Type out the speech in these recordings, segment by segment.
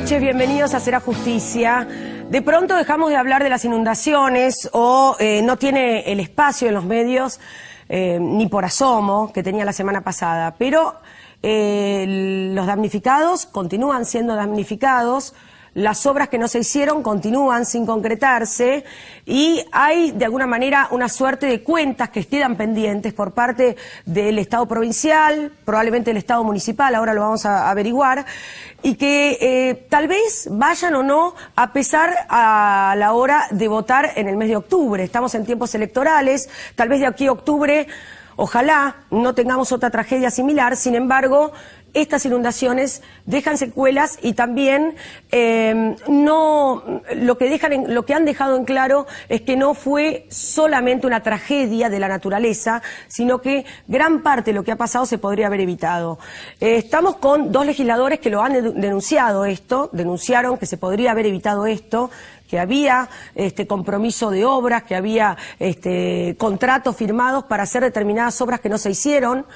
noches, bienvenidos a Será Justicia. De pronto dejamos de hablar de las inundaciones o no tiene el espacio en los medios, ni por asomo, que tenía la semana pasada, pero los damnificados continúan siendo damnificados. Las obras que no se hicieron continúan sin concretarse y hay de alguna manera una suerte de cuentas que quedan pendientes por parte del Estado provincial, probablemente del Estado municipal, ahora lo vamos a averiguar, y que tal vez vayan o no a pesar a la hora de votar en el mes de octubre. Estamos en tiempos electorales, tal vez de aquí a octubre, ojalá no tengamos otra tragedia similar, sin embargo, estas inundaciones dejan secuelas y también lo que han dejado en claro es que no fue solamente una tragedia de la naturaleza, sino que gran parte de lo que ha pasado se podría haber evitado. Estamos con dos legisladores que lo han denunciado denunciaron que se podría haber evitado esto, que había compromiso de obras, que había contratos firmados para hacer determinadas obras que no se hicieron,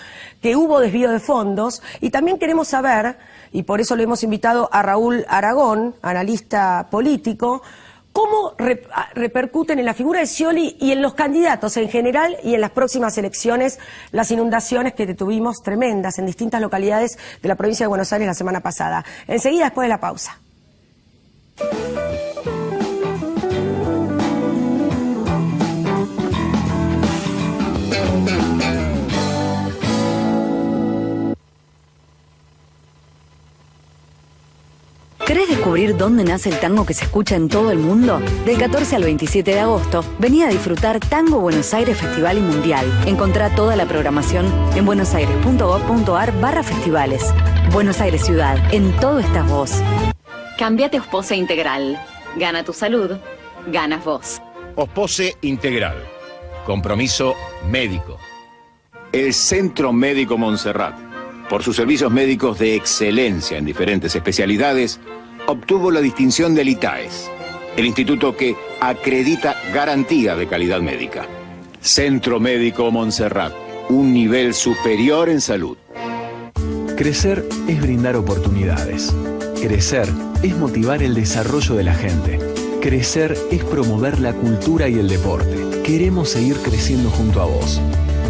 que hubo desvío de fondos, y también queremos saber, y por eso le hemos invitado a Raúl Aragón, analista político, cómo repercuten en la figura de Scioli y en los candidatos en general y en las próximas elecciones las inundaciones que tuvimos tremendas en distintas localidades de la provincia de Buenos Aires la semana pasada. Enseguida, después de la pausa. ¿Querés descubrir dónde nace el tango que se escucha en todo el mundo? Del 14 al 27 de agosto, vení a disfrutar Tango Buenos Aires Festival y Mundial. Encontrá toda la programación en buenosaires.gov.ar/festivales. Buenos Aires Ciudad, en todo estás vos. Cambiate Ospose Integral. Gana tu salud, ganas vos. Ospose Integral. Compromiso médico. El Centro Médico Montserrat, por sus servicios médicos de excelencia en diferentes especialidades, obtuvo la distinción del ITAES, el instituto que acredita garantía de calidad médica. Centro Médico Montserrat, un nivel superior en salud. Crecer es brindar oportunidades. Crecer es motivar el desarrollo de la gente. Crecer es promover la cultura y el deporte. Queremos seguir creciendo junto a vos.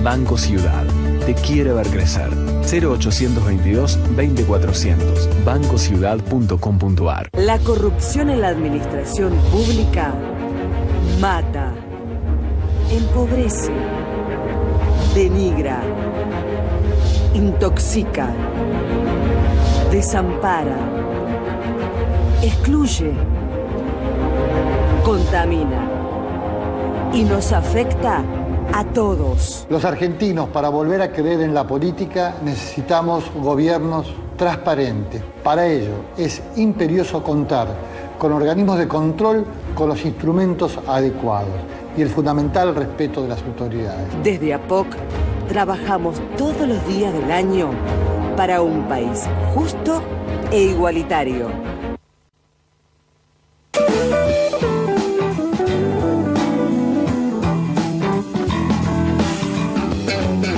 Banco Ciudad te quiere ver crecer. 0822-20400. bancociudad.com.ar. La corrupción en la administración pública mata, empobrece, denigra, intoxica, desampara, excluye, contamina y nos afecta a todos. Los argentinos, para volver a creer en la política, necesitamos gobiernos transparentes. Para ello, es imperioso contar con organismos de control con los instrumentos adecuados y el fundamental respeto de las autoridades. Desde APOC, trabajamos todos los días del año para un país justo e igualitario.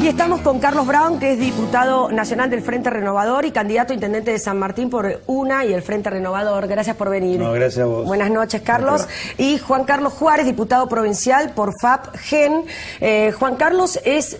Y estamos con Carlos Brown, que es diputado nacional del Frente Renovador y candidato a intendente de San Martín por UNA y el Frente Renovador. Gracias por venir. No, gracias a vos. Buenas noches, Carlos. Y Juan Carlos Juárez, diputado provincial por FAP-GEN. Juan Carlos es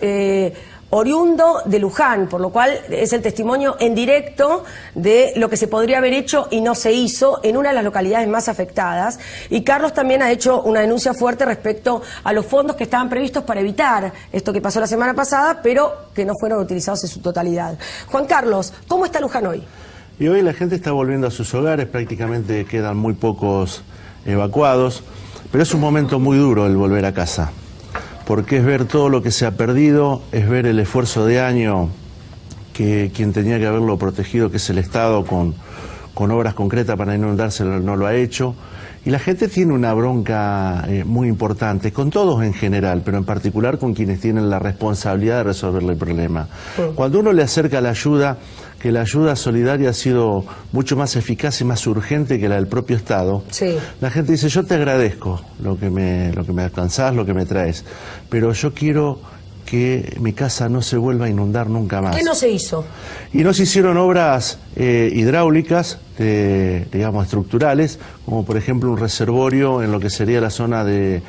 oriundo de Luján, por lo cual es el testimonio en directo de lo que se podría haber hecho y no se hizo en una de las localidades más afectadas. Y Carlos también ha hecho una denuncia fuerte respecto a los fondos que estaban previstos para evitar esto que pasó la semana pasada, pero que no fueron utilizados en su totalidad. Juan Carlos, ¿cómo está Luján hoy? Y hoy la gente está volviendo a sus hogares, prácticamente quedan muy pocos evacuados, pero es un momento muy duro el volver a casa, porque es ver todo lo que se ha perdido, es ver el esfuerzo de año que quien tenía que haberlo protegido, que es el Estado, con obras concretas para inundarse, no lo ha hecho. Y la gente tiene una bronca muy importante, con todos en general, pero en particular con quienes tienen la responsabilidad de resolverle el problema. Cuando uno le acerca la ayuda, que la ayuda solidaria ha sido mucho más eficaz y más urgente que la del propio Estado, sí, la gente dice, yo te agradezco lo que me alcanzás, lo que me traes, pero yo quiero que mi casa no se vuelva a inundar nunca más. ¿Qué no se hizo? Y no se hicieron obras hidráulicas, digamos, estructurales, como por ejemplo un reservorio en lo que sería la zona de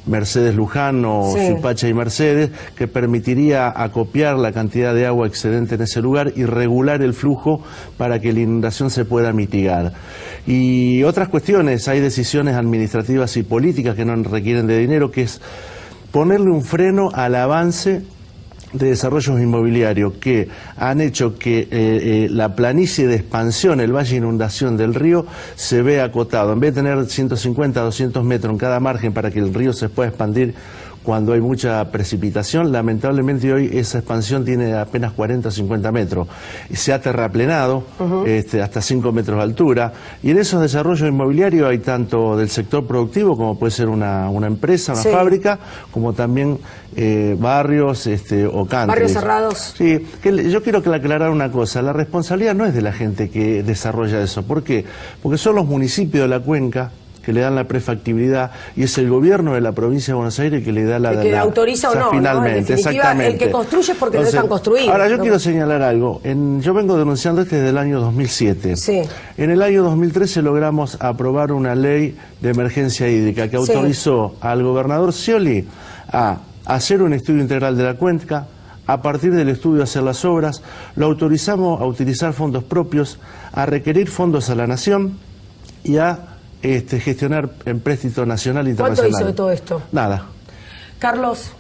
Mercedes Luján o Suipacha y Mercedes, que permitiría acopiar la cantidad de agua excedente en ese lugar y regular el flujo para que la inundación se pueda mitigar. Y otras cuestiones, hay decisiones administrativas y políticas que no requieren de dinero, que es ponerle un freno al avance de desarrollos inmobiliarios que han hecho que la planicie de expansión, el valle de inundación del río, se vea acotado. En vez de tener 150, 200 metros en cada margen para que el río se pueda expandir cuando hay mucha precipitación, lamentablemente hoy esa expansión tiene apenas 40 o 50 metros. Y se ha terraplenado hasta 5 metros de altura. Y en esos desarrollos inmobiliarios hay tanto del sector productivo, como puede ser una empresa, una fábrica, como también barrios o countries. Barrios cerrados. Sí, yo quiero aclarar una cosa. La responsabilidad no es de la gente que desarrolla eso. ¿Por qué? Porque son los municipios de la cuenca que le dan la prefactibilidad y es el gobierno de la provincia de Buenos Aires que le da la... El que autoriza o no, finalmente, ¿no? Exactamente. El que construye es porque entonces, no dejan construir. Ahora, yo quiero señalar algo. Yo vengo denunciando desde el año 2007. Sí. En el año 2013 logramos aprobar una ley de emergencia hídrica que autorizó al gobernador Scioli a hacer un estudio integral de la cuenca, a partir del estudio hacer las obras, lo autorizamos a utilizar fondos propios, a requerir fondos a la nación y a gestionar empréstito nacional e internacional. ¿Cuánto hizo de todo esto? Nada. Carlos,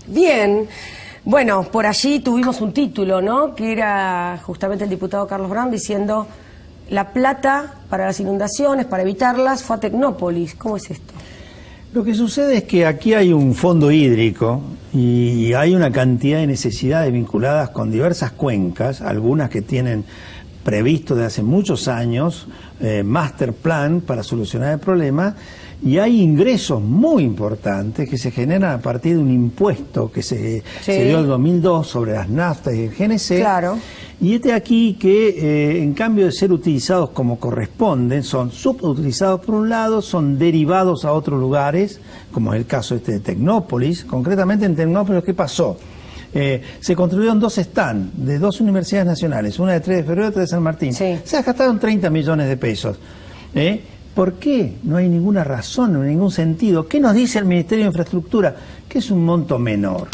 bien. Bueno, por allí tuvimos un título, ¿no? Que era justamente el diputado Carlos Brown diciendo: la plata para las inundaciones, para evitarlas, fue a Tecnópolis. ¿Cómo es esto? Lo que sucede es que aquí hay un fondo hídrico y hay una cantidad de necesidades vinculadas con diversas cuencas, algunas que tienen previsto de hace muchos años master plan para solucionar el problema, y hay ingresos muy importantes que se generan a partir de un impuesto que se dio en el 2002 sobre las naftas y el GNC. Claro. Y aquí que en cambio de ser utilizados como corresponden, son subutilizados por un lado, son derivados a otros lugares, como es el caso de Tecnópolis. Concretamente en Tecnópolis, ¿qué pasó? Se construyeron 2 stands de 2 universidades nacionales, una de 3 de Febrero y otra de San Martín. Se gastaron 30 millones de pesos. ¿Por qué? No hay ninguna razón, no hay ningún sentido. ¿Qué nos dice el Ministerio de Infraestructura? Que es un monto menor.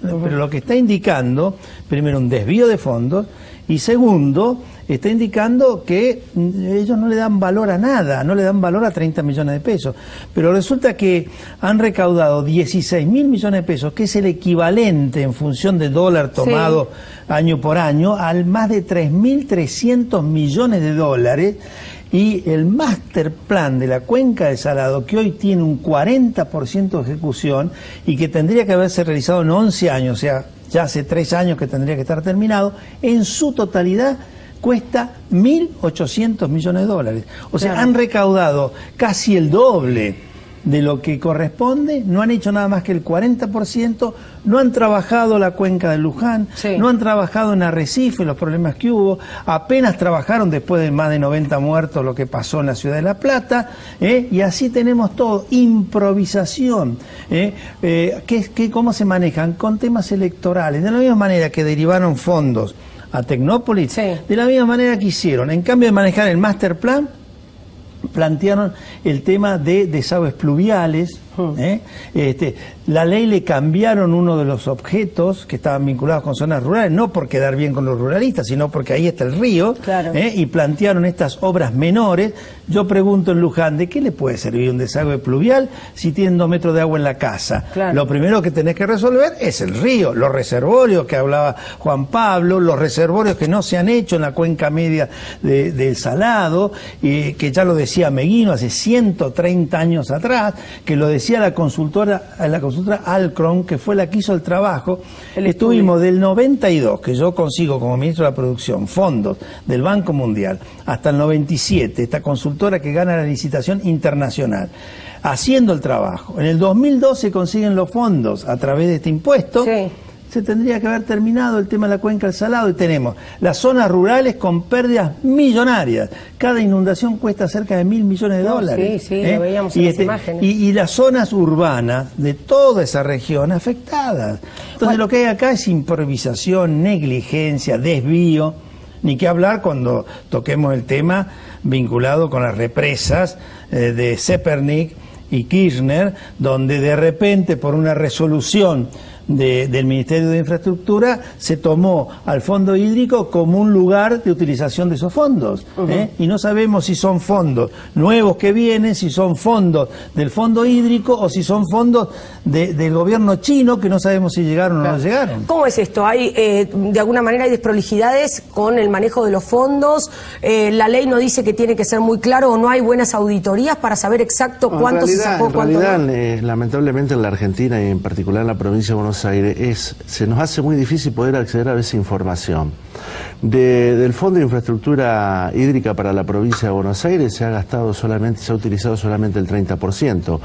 Pero lo que está indicando, primero, un desvío de fondos, y segundo, está indicando que ellos no le dan valor a nada, no le dan valor a 30 millones de pesos. Pero resulta que han recaudado 16.000 millones de pesos, que es el equivalente en función de dólar tomado año por año, al más de 3.300 millones de dólares. Y el master plan de la Cuenca del Salado, que hoy tiene un 40% de ejecución y que tendría que haberse realizado en 11 años, o sea, ya hace 3 años que tendría que estar terminado, en su totalidad cuesta 1.800 millones de dólares. O sea, han recaudado casi el doble de lo que corresponde, no han hecho nada más que el 40%, no han trabajado la cuenca de Luján, no han trabajado en Arrecife, los problemas que hubo, apenas trabajaron después de más de 90 muertos lo que pasó en la ciudad de La Plata, y así tenemos todo, improvisación, ¿cómo se manejan? Con temas electorales, de la misma manera que derivaron fondos a Tecnópolis, de la misma manera que hicieron, en cambio de manejar el master plan, plantearon el tema de desagües pluviales. La ley le cambiaron uno de los objetos que estaban vinculados con zonas rurales, no por quedar bien con los ruralistas, sino porque ahí está el río, y plantearon estas obras menores. Yo pregunto en Luján, ¿de qué le puede servir un desagüe pluvial si tienen 2 metros de agua en la casa? Lo primero que tenés que resolver es el río, los reservorios que hablaba Juan Pablo, los reservorios que no se han hecho en la cuenca media del Salado, que ya lo decía Meguino hace 130 años atrás, que lo decía la consultora Alcron, que fue la que hizo el trabajo. Estuvimos del 92, que yo consigo como ministro de la Producción, fondos del Banco Mundial, hasta el 97, esta consultora que gana la licitación internacional, haciendo el trabajo. En el 2002 se consiguen los fondos a través de este impuesto. Se tendría que haber terminado el tema de la cuenca del Salado, y tenemos las zonas rurales con pérdidas millonarias. Cada inundación cuesta cerca de 1.000 millones de dólares. Lo veíamos en las imágenes. Y las zonas urbanas de toda esa región afectadas. Entonces lo que hay acá es improvisación, negligencia, desvío. Ni que hablar cuando toquemos el tema vinculado con las represas de Zepernik y Kirchner, donde de repente por una resolución del Ministerio de Infraestructura se tomó al fondo hídrico como un lugar de utilización de esos fondos, y no sabemos si son fondos nuevos que vienen, si son fondos del fondo hídrico o si son fondos del gobierno chino, que no sabemos si llegaron o no llegaron. ¿Cómo es esto? ¿Hay de alguna manera hay desprolijidades con el manejo de los fondos? ¿La ley no dice que tiene que ser muy claro o no hay buenas auditorías para saber exacto cuánto se sacó, cuánto no? En realidad, lamentablemente en la Argentina y en particular en la provincia de Buenos Aires, se nos hace muy difícil poder acceder a esa información. Del Fondo de Infraestructura Hídrica para la provincia de Buenos Aires se ha utilizado solamente el 30%.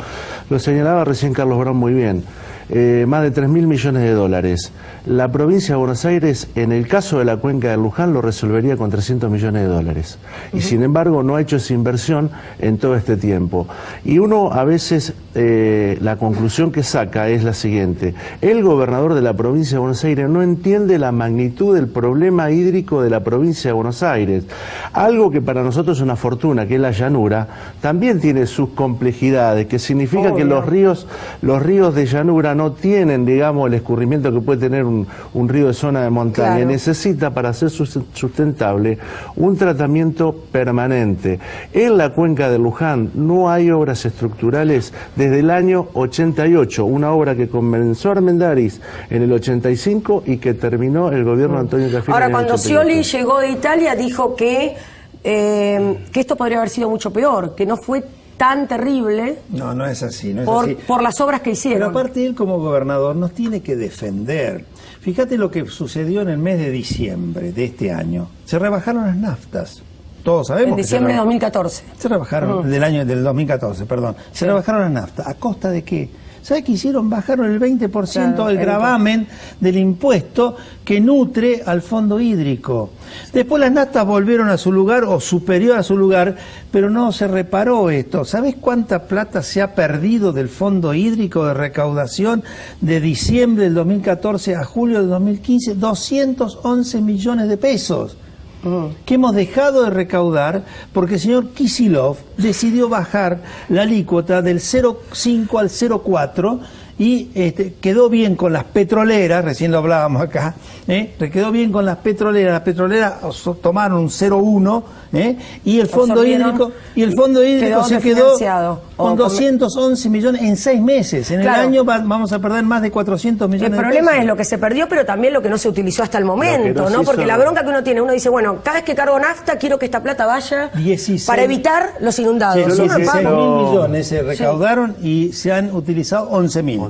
Lo señalaba recién Carlos Brown muy bien. Más de 3.000 millones de dólares. La provincia de Buenos Aires, en el caso de la cuenca de Luján, lo resolvería con 300 millones de dólares. Y sin embargo no ha hecho esa inversión en todo este tiempo. Y uno a veces, la conclusión que saca es la siguiente: el gobernador de la provincia de Buenos Aires no entiende la magnitud del problema hídrico de la provincia de Buenos Aires. Algo que para nosotros es una fortuna, que es la llanura, también tiene sus complejidades, que significa que los ríos de llanura no tienen, digamos, el escurrimiento que puede tener un río de zona de montaña. Claro. Necesita, para ser sustentable, un tratamiento permanente. En la cuenca de Luján no hay obras estructurales desde el año 88, una obra que comenzó Armendáriz en el 85 y que terminó el gobierno de Antonio Cafiero. Ahora, cuando Scioli llegó de Italia, dijo que esto podría haber sido mucho peor, que no fue tan terrible. No, no es así, por las obras que hicieron. Pero aparte él como gobernador nos tiene que defender. Fíjate lo que sucedió en el mes de diciembre de este año. Se rebajaron las naftas. Todos sabemos. En diciembre de 2014. Se rebajaron, del 2014, perdón. Se rebajaron las naftas. ¿A costa de qué? ¿Sabe qué hicieron? Bajaron el 20% el gravamen del impuesto que nutre al fondo hídrico. Después las naftas volvieron a su lugar o superior a su lugar, pero no se reparó esto. ¿Sabés cuánta plata se ha perdido del fondo hídrico de recaudación de diciembre del 2014 a julio del 2015? 211 millones de pesos. Que hemos dejado de recaudar porque el señor Kicillof decidió bajar la alícuota del 0,5 al 0,4 y quedó bien con las petroleras, recién lo hablábamos acá, quedó bien con las petroleras tomaron un 0,1 y el fondo hídrico se quedó con 211 millones en 6 meses. En el año vamos a perder más de 400 millones de pesos. El problema es lo que se perdió, pero también lo que no se utilizó hasta el momento, ¿no? Porque la bronca que uno dice, bueno, cada vez que cargo nafta quiero que esta plata vaya para evitar los inundados. 16.000 millones se recaudaron y se han utilizado 11.000.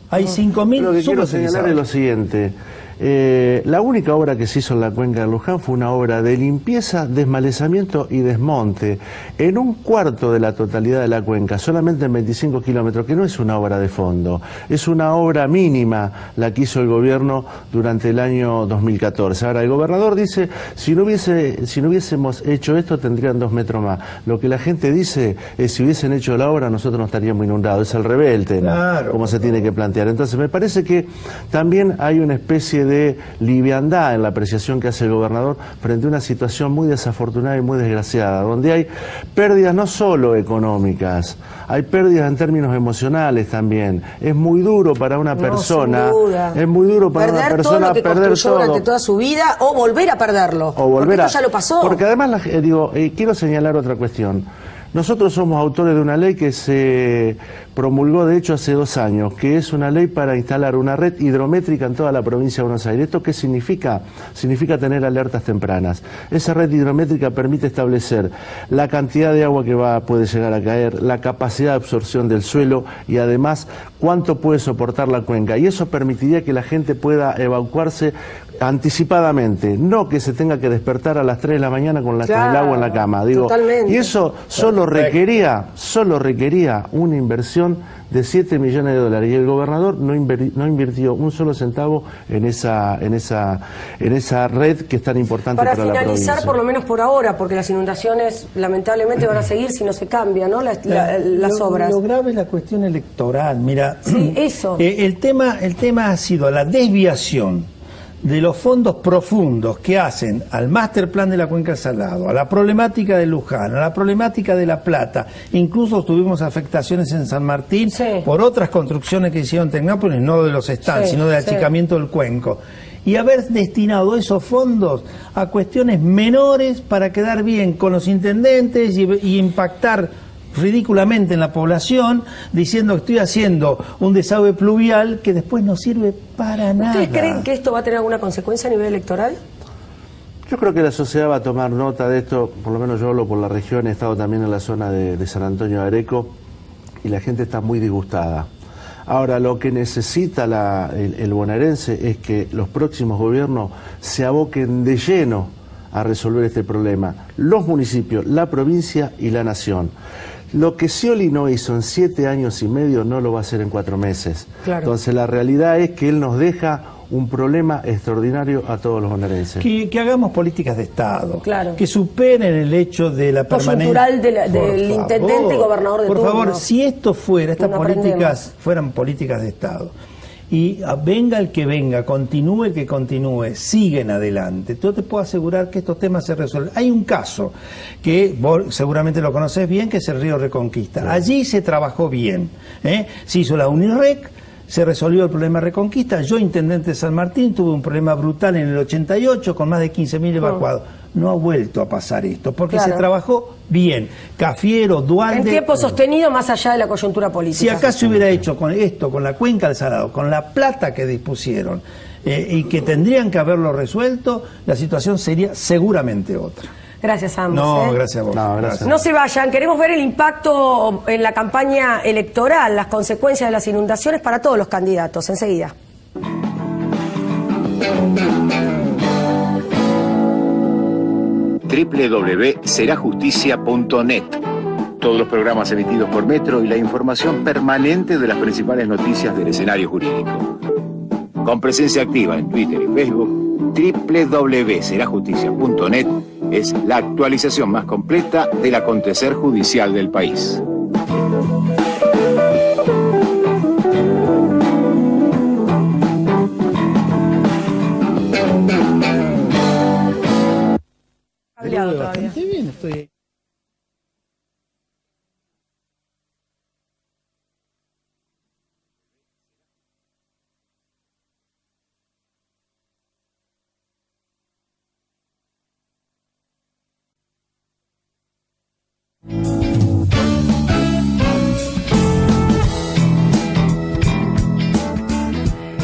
Hay 5.000. Lo que quiero señalar es lo siguiente: la única obra que se hizo en la cuenca de Luján fue una obra de limpieza, desmalezamiento y desmonte en un cuarto de la totalidad de la cuenca, solamente en 25 kilómetros, que no es una obra de fondo, es una obra mínima la que hizo el gobierno durante el año 2014. Ahora, el gobernador dice, si no hubiésemos hecho esto tendrían 2 metros más. Lo que la gente dice es, si hubiesen hecho la obra nosotros no estaríamos inundados. Es al revés el tema, como se tiene que plantear. Entonces me parece que también hay una especie de liviandad en la apreciación que hace el gobernador frente a una situación muy desafortunada y muy desgraciada, donde hay pérdidas no solo económicas, hay pérdidas en términos emocionales también. Es muy duro para una persona, es muy duro para una persona perder todo durante toda su vida o volver a perderlo. O volver esto ya lo pasó. Porque además, quiero señalar otra cuestión. Nosotros somos autores de una ley que se promulgó de hecho hace 2 años, que es una ley para instalar una red hidrométrica en toda la provincia de Buenos Aires. ¿Esto qué significa? Significa tener alertas tempranas. Esa red hidrométrica permite establecer la cantidad de agua que puede llegar a caer, la capacidad de absorción del suelo y además cuánto puede soportar la cuenca. Y eso permitiría que la gente pueda evacuarse anticipadamente, no que se tenga que despertar a las 3 de la mañana con el agua en la cama. Y eso solo requería una inversión de 7 millones de dólares y el gobernador no invirtió un solo centavo en esa red que es tan importante para la provincia. Para finalizar, por lo menos por ahora, porque las inundaciones lamentablemente van a seguir si no se cambian, ¿no? las obras. Lo grave es la cuestión electoral. Mira, sí, eso. El tema ha sido la desviación de los fondos profundos que hacen al Master Plan de la Cuenca del Salado, a la problemática de Luján, a la problemática de La Plata, incluso tuvimos afectaciones en San Martín por otras construcciones que hicieron Tecnópolis, no de los stands, sino del achicamiento del cuenco. Y haber destinado esos fondos a cuestiones menores para quedar bien con los intendentes y impactar ridículamente en la población, diciendo que estoy haciendo un desagüe pluvial que después no sirve para nada. ¿Ustedes creen que esto va a tener alguna consecuencia a nivel electoral? Yo creo que la sociedad va a tomar nota de esto, por lo menos yo hablo por la región, he estado también en la zona de San Antonio de Areco y la gente está muy disgustada. Ahora, lo que necesita el bonaerense es que los próximos gobiernos se aboquen de lleno a resolver este problema. Los municipios, la provincia y la nación. Lo que Scioli no hizo en 7 años y medio no lo va a hacer en 4 meses. Claro. Entonces la realidad es que él nos deja un problema extraordinario a todos los bonaerenses. Que hagamos políticas de Estado, claro, que superen el hecho de la permanencia del intendente y gobernador de turno. Por favor, si esto fuera, estas políticas fueran políticas de Estado, y venga el que venga, continúe el que continúe, siguen adelante, yo te puedo asegurar que estos temas se resuelven. Hay un caso que vos seguramente lo conoces bien, que es el Río Reconquista. Claro. Allí se trabajó bien, se hizo la UNIRREC, se resolvió el problema de Reconquista. Yo, intendente de San Martín, tuve un problema brutal en el 88 con más de 15.000 evacuados. No ha vuelto a pasar esto, porque se trabajó bien. Cafiero, Dualde... En tiempo sostenido, más allá de la coyuntura política. Si acá se hubiera hecho con esto, con la Cuenca del Salado, con la plata que dispusieron, y que tendrían que haberlo resuelto, la situación sería seguramente otra. Gracias a ambos. No, gracias a vos. No, gracias. No se vayan, queremos ver el impacto en la campaña electoral, las consecuencias de las inundaciones para todos los candidatos. Enseguida. www.serajusticia.net. Todos los programas emitidos por Metro y la información permanente de las principales noticias del escenario jurídico. Con presencia activa en Twitter y Facebook, www.serajusticia.net es la actualización más completa del acontecer judicial del país. Bastante bien, estoy...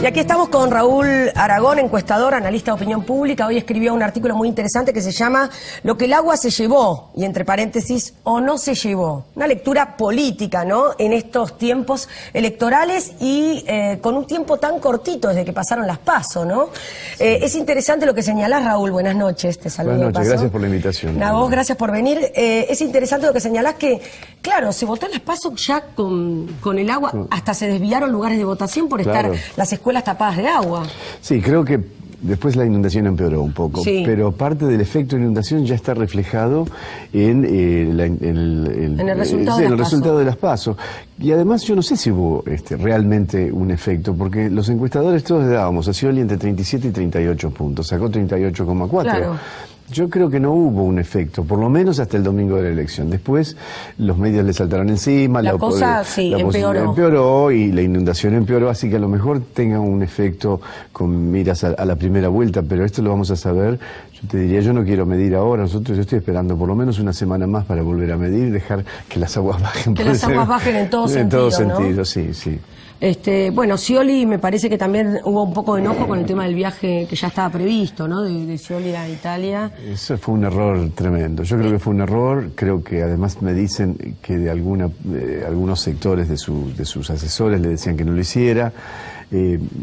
Y aquí estamos con Raúl Aragón, encuestador, analista de opinión pública. Hoy escribió un artículo muy interesante que se llama Lo que el agua se llevó, y entre paréntesis, o no se llevó. Una lectura política, ¿no?, en estos tiempos electorales y con un tiempo tan cortito desde que pasaron las PASO, ¿no? Sí. Es interesante lo que señalás, Raúl. Buenas noches, te saludo. Buenas noches, gracias por la invitación. A vos, gracias por venir. Es interesante lo que señalás que, claro, se votó en las PASO ya con el agua, hasta se desviaron lugares de votación por estar las escuelas tapadas de agua. Sí, creo que después la inundación empeoró un poco, pero parte del efecto de inundación ya está reflejado en el resultado de las PASO. Y además yo no sé si hubo realmente un efecto, porque los encuestadores todos le dábamos a Scioli entre 37 y 38 puntos, sacó 38,4. Claro. Yo creo que no hubo un efecto, por lo menos hasta el domingo de la elección. Después los medios le saltaron encima, la cosa empeoró y la inundación empeoró, así que a lo mejor tenga un efecto con miras a la primera vuelta, pero esto lo vamos a saber. Yo te diría, yo no quiero medir ahora, yo estoy esperando por lo menos una semana más para volver a medir y dejar que las aguas bajen. Que las aguas bajen en todo sentido, ¿no? En todo sentido, sí, sí. Bueno, Scioli me parece que también hubo un poco de enojo con el tema del viaje que ya estaba previsto, ¿no?, de Scioli a Italia. Eso fue un error tremendo. Yo creo que fue un error. Creo que además me dicen que de algunos sectores de sus asesores le decían que no lo hiciera.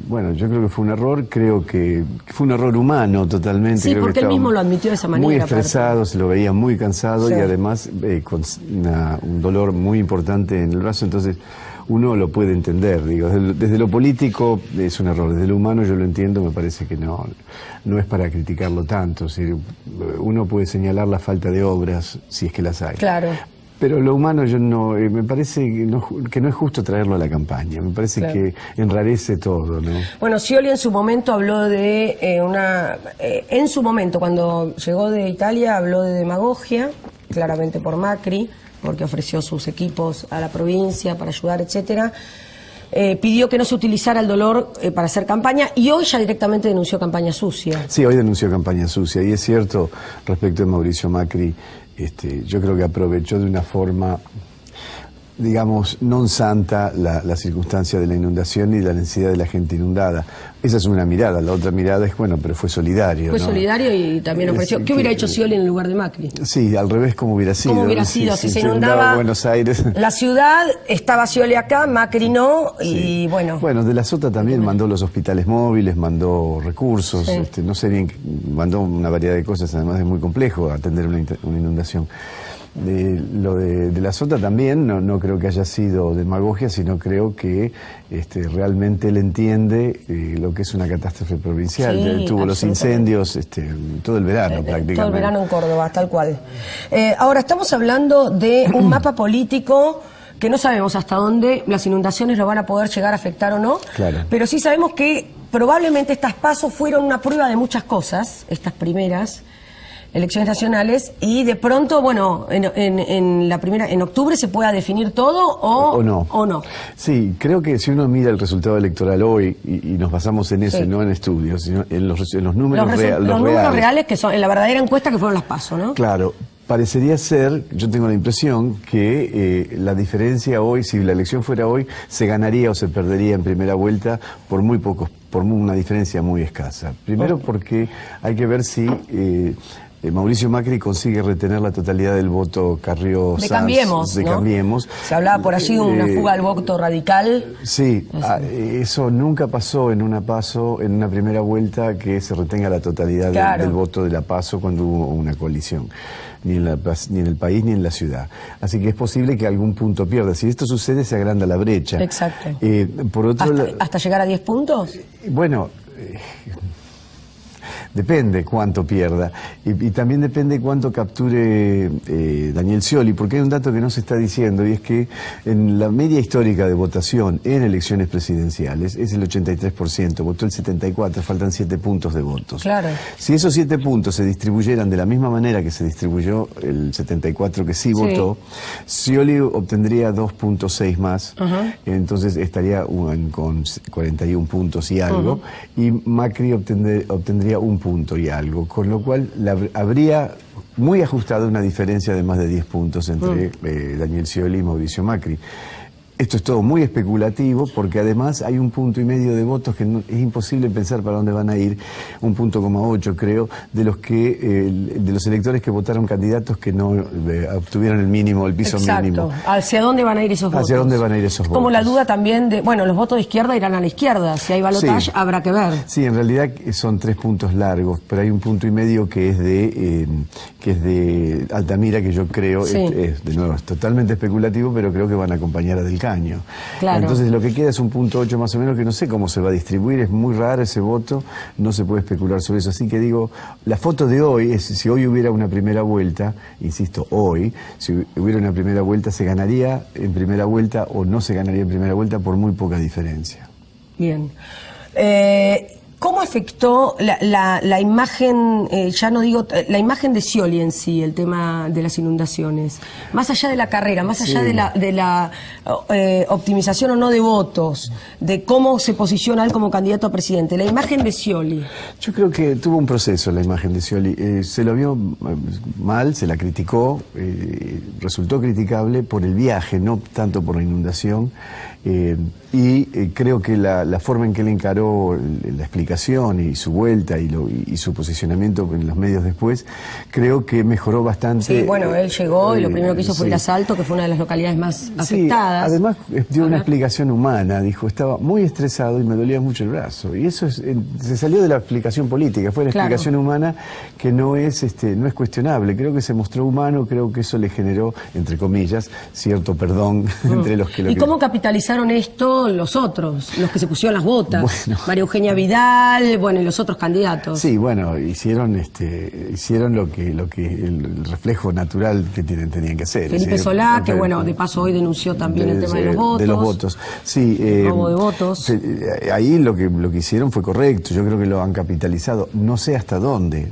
Bueno, yo creo que fue un error, creo que fue un error humano totalmente. Sí, creo porque él mismo lo admitió de esa manera. Muy estresado, se lo veía muy cansado y además con un dolor muy importante en el brazo, entonces uno lo puede entender, digo, desde lo político es un error, desde lo humano yo lo entiendo, me parece que no es para criticarlo tanto, uno puede señalar la falta de obras si es que las hay. Claro. Pero lo humano yo no, me parece que no es justo traerlo a la campaña, me parece que enrarece todo, ¿no? Bueno, Scioli en su momento habló de en su momento cuando llegó de Italia habló de demagogia, claramente por Macri, porque ofreció sus equipos a la provincia para ayudar, etcétera. Pidió que no se utilizara el dolor para hacer campaña y hoy ya directamente denunció campaña sucia. Sí, hoy denunció campaña sucia y es cierto respecto de Mauricio Macri. Yo creo que aprovechó de una forma, digamos, non santa la circunstancia de la inundación y la necesidad de la gente inundada. Esa es una mirada, la otra mirada es, bueno, pero fue solidario. Fue solidario y también ofreció. ¿Qué hubiera hecho Scioli en el lugar de Macri? Sí, al revés, ¿cómo hubiera sido? ¿Cómo hubiera sido? Si se inundaba Buenos Aires. La ciudad, estaba Scioli acá, Macri no, y bueno. Bueno, de la Sota también mandó los hospitales móviles, mandó recursos, no sé bien, mandó una variedad de cosas, además es muy complejo atender una inundación. Lo de la Sota también no creo que haya sido demagogia, sino creo que realmente él entiende lo que es una catástrofe provincial. Sí, tuvo los incendios todo el verano prácticamente. Todo el verano en Córdoba, tal cual. Ahora estamos hablando de un mapa político que no sabemos hasta dónde las inundaciones lo van a poder llegar a afectar o no, pero sí sabemos que probablemente estas PASO fueron una prueba de muchas cosas, estas primeras elecciones nacionales, y de pronto, bueno, en octubre se pueda definir todo o no. Sí, creo que si uno mira el resultado electoral hoy y nos basamos en eso, no en estudios, sino en los números reales. Los números reales que son en la verdadera encuesta que fueron las PASO, ¿no? Claro. Parecería ser, yo tengo la impresión, que la diferencia hoy, si la elección fuera hoy, se ganaría o se perdería en primera vuelta por muy pocos, por una diferencia muy escasa. Primero porque hay que ver si Mauricio Macri consigue retener la totalidad del voto Carrió Sanz, de Cambiemos. Se hablaba por allí de una fuga al voto radical. Sí, eso nunca pasó en una PASO, en una primera vuelta, que se retenga la totalidad del voto de la PASO cuando hubo una coalición. Ni en el país ni en la ciudad. Así que es posible que algún punto pierda. Si esto sucede, se agranda la brecha. Exacto. Por otro ¿Hasta llegar a 10 puntos? Bueno, depende cuánto pierda y también depende cuánto capture Daniel Scioli, porque hay un dato que no se está diciendo y es que en la media histórica de votación en elecciones presidenciales es el 83%, votó el 74%, faltan 7 puntos de votos. Claro. Si esos 7 puntos se distribuyeran de la misma manera que se distribuyó el 74% que sí votó, Scioli obtendría 2.6 más, entonces estaría con 41 puntos y algo, y Macri obtendría un punto y algo, con lo cual habría muy ajustada una diferencia de más de 10 puntos entre Daniel Scioli y Mauricio Macri. Esto es todo muy especulativo porque además hay 1,5 puntos de votos que es imposible pensar para dónde van a ir, 1,8 puntos creo, de los electores que votaron candidatos que no obtuvieron el mínimo, el piso mínimo. ¿Hacia dónde van a ir esos votos? ¿Hacia dónde van a ir esos votos? Como la duda también de, bueno, los votos de izquierda irán a la izquierda, si hay balotaje habrá que ver. Sí, en realidad son 3 puntos largos, pero hay 1,5 puntos que es de Altamira, que yo creo es de nuevo, es totalmente especulativo, pero creo que van a acompañar a Del Caño. Claro. Entonces lo que queda es 1,8 más o menos, que no sé cómo se va a distribuir, es muy raro ese voto, no se puede especular sobre eso. Así que digo, la foto de hoy es, si hoy hubiera una primera vuelta, insisto, hoy, si hubiera una primera vuelta, se ganaría en primera vuelta o no se ganaría en primera vuelta por muy poca diferencia. Bien. ¿Cómo afectó la imagen, ya no digo, la imagen de Scioli en sí, el tema de las inundaciones? Más allá de la carrera, más allá de la optimización o no de votos, de cómo se posiciona él como candidato a presidente, la imagen de Scioli. Yo creo que tuvo un proceso la imagen de Scioli. Se lo vio mal, se la criticó, resultó criticable por el viaje, no tanto por la inundación. Creo que la forma en que él encaró la explicación y su vuelta y su posicionamiento en los medios después, creo que mejoró bastante. Sí, bueno, él llegó y lo primero que hizo fue ir a Salto, que fue una de las localidades más afectadas. Además dio una explicación humana, dijo, estaba muy estresado y me dolía mucho el brazo. Y eso se salió de la explicación política, fue la explicación humana que no es cuestionable. Creo que se mostró humano, creo que eso le generó, entre comillas, cierto perdón entre los que lo... ¿Y cómo capitalizaron esto los otros, los que se pusieron las botas? Bueno. María Eugenia Vidal, Vidal, bueno, y los otros candidatos. Sí, bueno, hicieron lo que el reflejo natural que tenían que hacer. Felipe Solá, que bueno, de paso hoy denunció también el tema de los votos. De los votos, sí. Robo de votos. Ahí lo que hicieron fue correcto, yo creo que lo han capitalizado. No sé hasta dónde,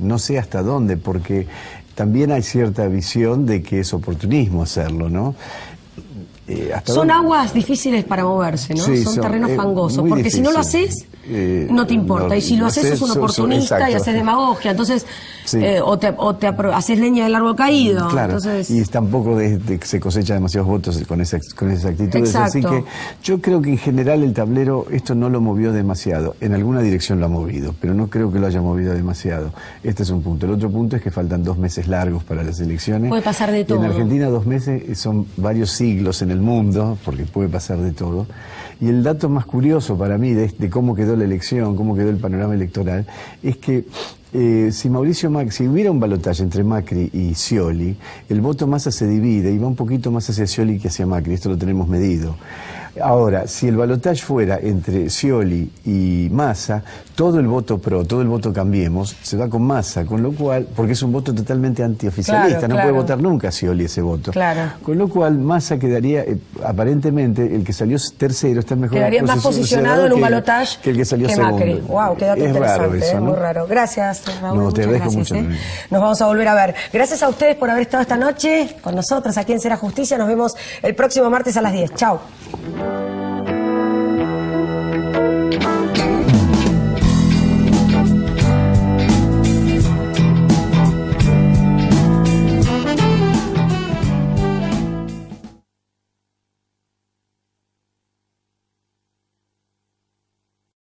porque también hay cierta visión de que es oportunismo hacerlo, ¿no? Son aguas difíciles para moverse, ¿no? Sí, son terrenos fangosos, porque difícil. Si no lo haces, no te importa. Y si lo haces, sos un oportunista y haces demagogia. Entonces, sí. Haces leña del árbol caído. Claro, entonces... y tampoco se cosecha demasiados votos con esas actitudes. Exacto. Así que yo creo que en general el tablero esto no lo movió demasiado. En alguna dirección lo ha movido, pero no creo que lo haya movido demasiado. Este es un punto. El otro punto es que faltan 2 meses largos para las elecciones. Puede pasar de todo. En Argentina 2 meses son varios siglos en el mundo, porque puede pasar de todo. Y el dato más curioso para mí de cómo quedó la elección, cómo quedó el panorama electoral, es que si hubiera un balotaje entre Macri y Scioli, el voto Massa se divide y va un poquito más hacia Scioli que hacia Macri, esto lo tenemos medido. Ahora, si el balotaje fuera entre Scioli y Massa, todo el voto pro, todo el voto Cambiemos, se va con Massa, con lo cual, porque es un voto totalmente antioficialista, claro, no puede votar nunca Scioli ese voto. Claro. Con lo cual, Massa quedaría, aparentemente, el que salió tercero está mejor quedaría más posicionado en un balotaje que el que salió segundo. Macri. Wow, qué dato interesante, raro eso, ¿no? Muy raro. Gracias, Raúl. No, te agradezco gracias, mucho. Nos vamos a volver a ver. Gracias a ustedes por haber estado esta noche con nosotros aquí en Será Justicia. Nos vemos el próximo martes a las 10. Chau.